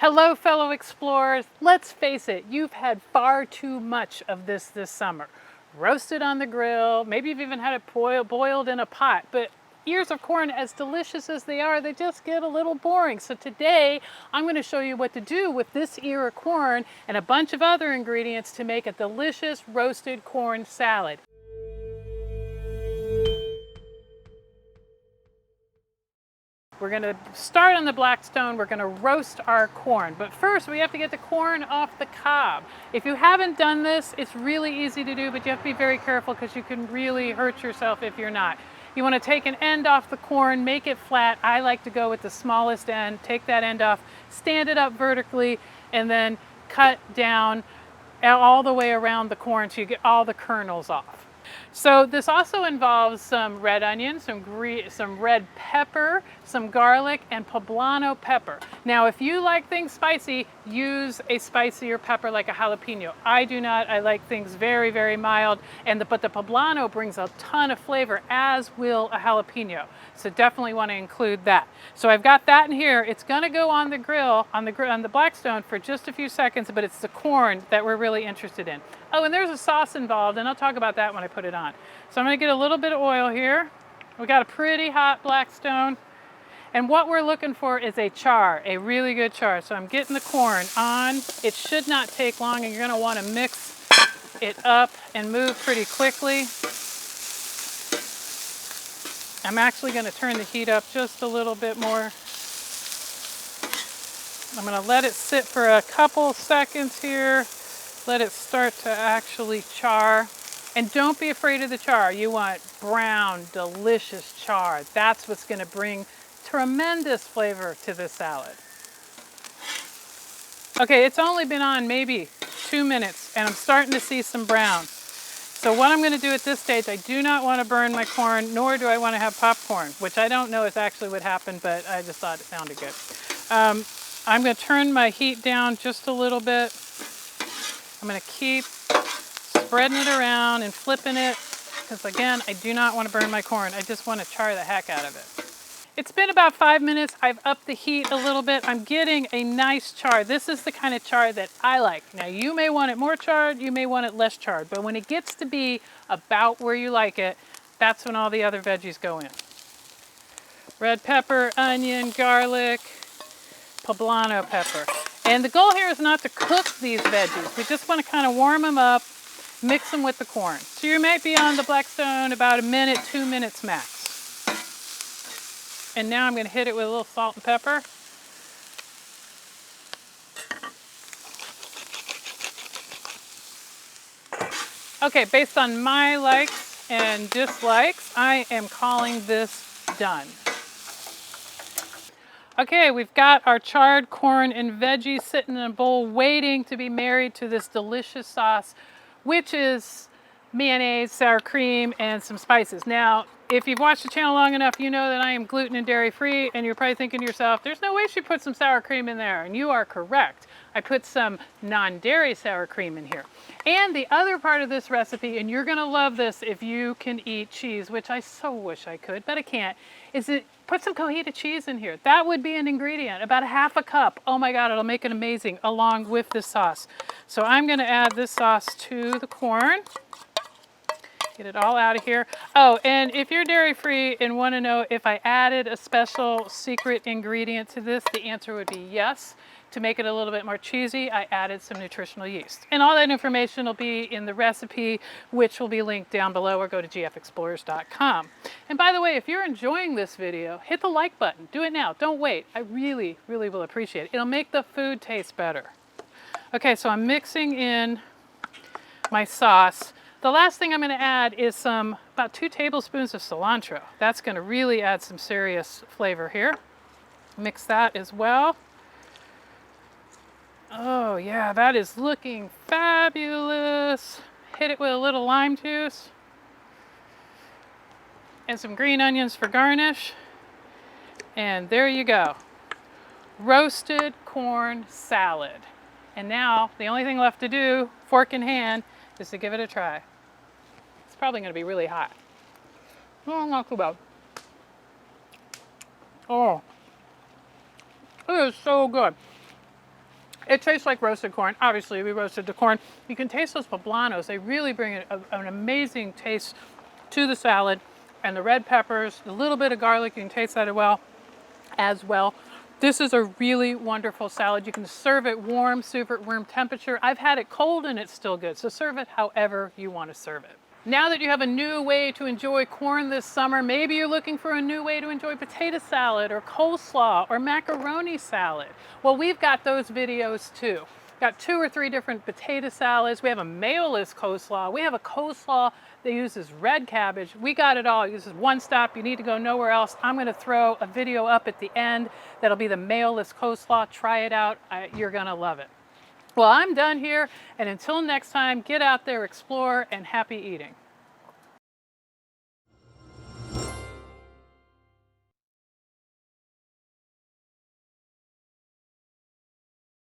Hello, fellow explorers. Let's face it, you've had far too much of this summer. Roasted on the grill, maybe you've even had it boiled in a pot, but ears of corn, as delicious as they are, they just get a little boring. So today, I'm going to show you what to do with this ear of corn and a bunch of other ingredients to make a delicious roasted corn salad. We're going to start on the Blackstone. We're going to roast our corn. But first, we have to get the corn off the cob. If you haven't done this, it's really easy to do, but you have to be very careful because you can really hurt yourself if you're not. You want to take an end off the corn, make it flat. I like to go with the smallest end. Take that end off, stand it up vertically, and then cut down all the way around the corn so you get all the kernels off. So this also involves some red onion, some red pepper, some garlic, and poblano pepper. Now, if you like things spicy, use a spicier pepper like a jalapeno. I do not. I like things very, very mild, but the poblano brings a ton of flavor, as will a jalapeno. So definitely want to include that. So I've got that in here. It's going to go on the grill, on the Blackstone for just a few seconds, but it's the corn that we're really interested in. Oh, and there's a sauce involved, and I'll talk about that when I put it on. So I'm going to get a little bit of oil here. We got a pretty hot Blackstone. And what we're looking for is a char, a really good char. So I'm getting the corn on. It should not take long, and you're going to want to mix it up and move pretty quickly. I'm actually going to turn the heat up just a little bit more. I'm going to let it sit for a couple seconds here. Let it start to actually char. And don't be afraid of the char. You want brown, delicious char. That's what's going to bring tremendous flavor to this salad. Okay, it's only been on maybe 2 minutes, and I'm starting to see some brown. So what I'm going to do at this stage, I do not want to burn my corn, nor do I want to have popcorn, which I don't know is actually what happened, but I just thought it sounded good. I'm going to turn my heat down just a little bit. I'm going to keep spreading it around and flipping it because, again, I do not want to burn my corn. I just want to char the heck out of it. It's been about 5 minutes. I've upped the heat a little bit. I'm getting a nice char. This is the kind of char that I like. Now, you may want it more charred, you may want it less charred, but when it gets to be about where you like it, that's when all the other veggies go in. Red pepper, onion, garlic, poblano pepper. And the goal here is not to cook these veggies. We just want to kind of warm them up, mix them with the corn. So you might be on the Blackstone about 1 minute, 2 minutes max. And now I'm going to hit it with a little salt and pepper. Okay, based on my likes and dislikes, I am calling this done. Okay, we've got our charred corn and veggies sitting in a bowl waiting to be married to this delicious sauce, which is mayonnaise, sour cream, and some spices. Now, if you've watched the channel long enough, you know that I am gluten and dairy free, and you're probably thinking to yourself, there's no way she put some sour cream in there, and you are correct. I put some non-dairy sour cream in here. And the other part of this recipe, and you're gonna love this if you can eat cheese, which I so wish I could, but I can't, is put some Cojita cheese in here. That would be an ingredient, about a half a cup. Oh my God, it'll make it amazing along with this sauce. So I'm gonna add this sauce to the corn. Get it all out of here. Oh, and if you're dairy-free and want to know if I added a special secret ingredient to this, the answer would be yes. To make it a little bit more cheesy, I added some nutritional yeast. And all that information will be in the recipe, which will be linked down below, or go to gfexplorers.com. And by the way, if you're enjoying this video, hit the like button. Do it now. Don't wait. I really, really will appreciate it. It'll make the food taste better. Okay, so I'm mixing in my sauce. The last thing I'm going to add is about 2 tablespoons of cilantro. That's going to really add some serious flavor here. Mix that as well. Oh yeah, that is looking fabulous. Hit it with a little lime juice. And some green onions for garnish. And there you go. Roasted corn salad. And now, the only thing left to do, fork in hand, is to give it a try. It's probably going to be really hot. No, not too bad. Oh, it is so good. It tastes like roasted corn. Obviously, we roasted the corn. You can taste those poblanos. They really bring an amazing taste to the salad. And the red peppers, a little bit of garlic, you can taste that as well. This is a really wonderful salad. You can serve it warm, serve it room temperature. I've had it cold and it's still good. So serve it however you want to serve it. Now that you have a new way to enjoy corn this summer, maybe you're looking for a new way to enjoy potato salad or coleslaw or macaroni salad. Well, we've got those videos too. Got 2 or 3 different potato salads. We have a mayo-less coleslaw. We have a coleslaw that uses red cabbage. We got it all. It uses one stop. You need to go nowhere else. I'm going to throw a video up at the end. That'll be the mayo-less coleslaw. Try it out. You're going to love it. Well, I'm done here, and until next time, get out there, explore, and happy eating.